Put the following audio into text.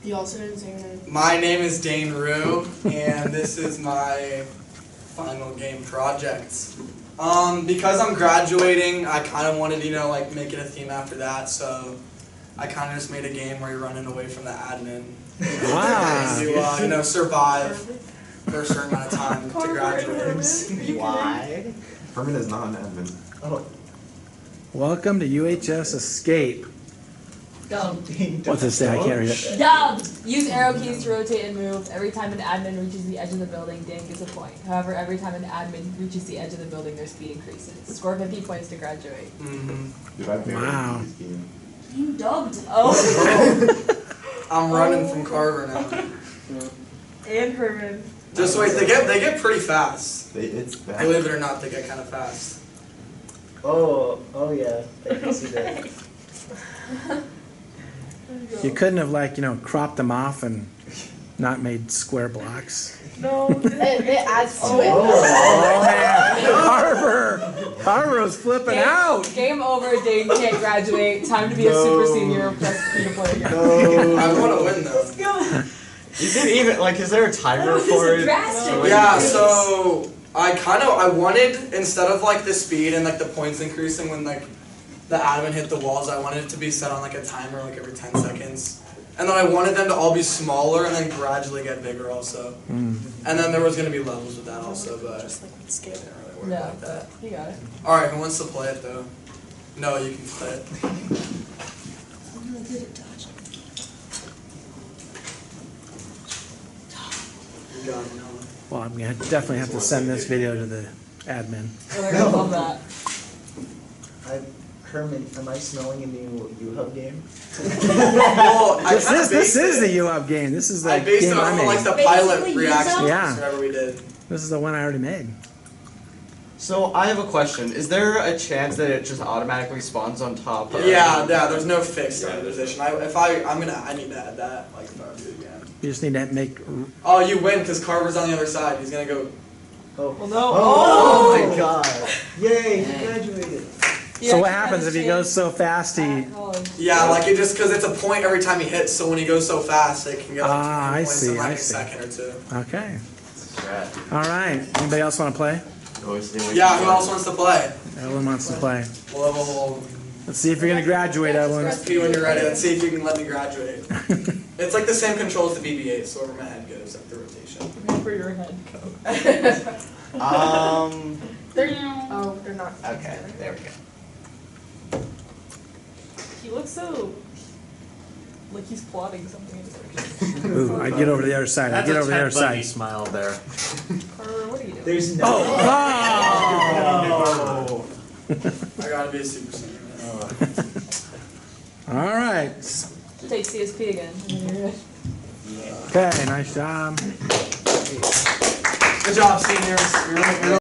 You also didn't say your name. My name is Dayne, and this is my final game project. Because I'm graduating, I kind of wanted to, like make it a theme after that, so I kind of just made a game where you're running away from the admin. Wow. To, survive for a certain amount of time to graduate. Why? Herman is not an admin. Oh. Welcome to UHS Escape. Dumb. What's it say? I can't read it. Dumb! Use arrow keys to rotate and move. Every time an admin reaches the edge of the building, Dayne gets a point. However, every time an admin reaches the edge of the building, their speed increases. Score 50 points to graduate. Dude, I've never Wow. played this game. You dubbed. Oh. I'm running from Carver now. And Herman. Just wait, they get pretty fast. It's bad. Believe it or not, they get kind of fast. Oh yeah. I can see that. You couldn't have cropped them off and not made square blocks. No, it adds to it. Oh man, Carver was flipping out. Game over. Dayne can't graduate. Time to be a super senior. Press P to play again. No. I want to win though. You didn't even is there a timer for it? Yeah, so I wanted, instead of the speed and the points increasing when the admin hit the walls, I wanted it to be set on a timer every 10 seconds. And then I wanted them to all be smaller and then gradually get bigger also. And then there was going to be levels with that also, but Just like with scale. it didn't really work No, like that. you got it. Alright, who wants to play it though? No, you can play it. I'm really good at dodging. You got it, Noah. Well, I'm gonna definitely have to send this video to the admin. Oh, they're gonna love that. Herman, am I smelling a new U-Hub game? Well, This is the U-Up game. This is the I based game it I off made. of the pilot Basically, reaction Yeah. whatever we did. This is the one I already made. So I have a question. Is there a chance that it just automatically spawns on top? Yeah, there's no fixed randomization. I need to add that if I do it again. You just need to make. Oh, you win because Carver's on the other side. He's gonna go. Oh. Well, no. Oh my god. Yay, he graduated. So what happens if he goes so fast? Yeah, it just because it's a point every time he hits. So when he goes so fast, it can get 2 I points see, in I a see. second or two. Okay. All right. Anybody else want to play? Yeah, who else wants to play? Everyone wants to play. We'll Let's see if you're gonna graduate, Evelyn. press P when you're ready. Let's see if you can let me graduate. It's the same controls to BB-8, so wherever my head goes, the rotation. For your head. Um. Oh, they're not. Okay, there we go. He looks so like he's plotting something in his picture. Ooh, I get over to the other side. I get over to the other side. Smile there. Carver, what are you doing? There's no. Oh! I gotta be a super senior. All right. Take CSP again. And then you're good. Okay, nice job. Good job, seniors. You're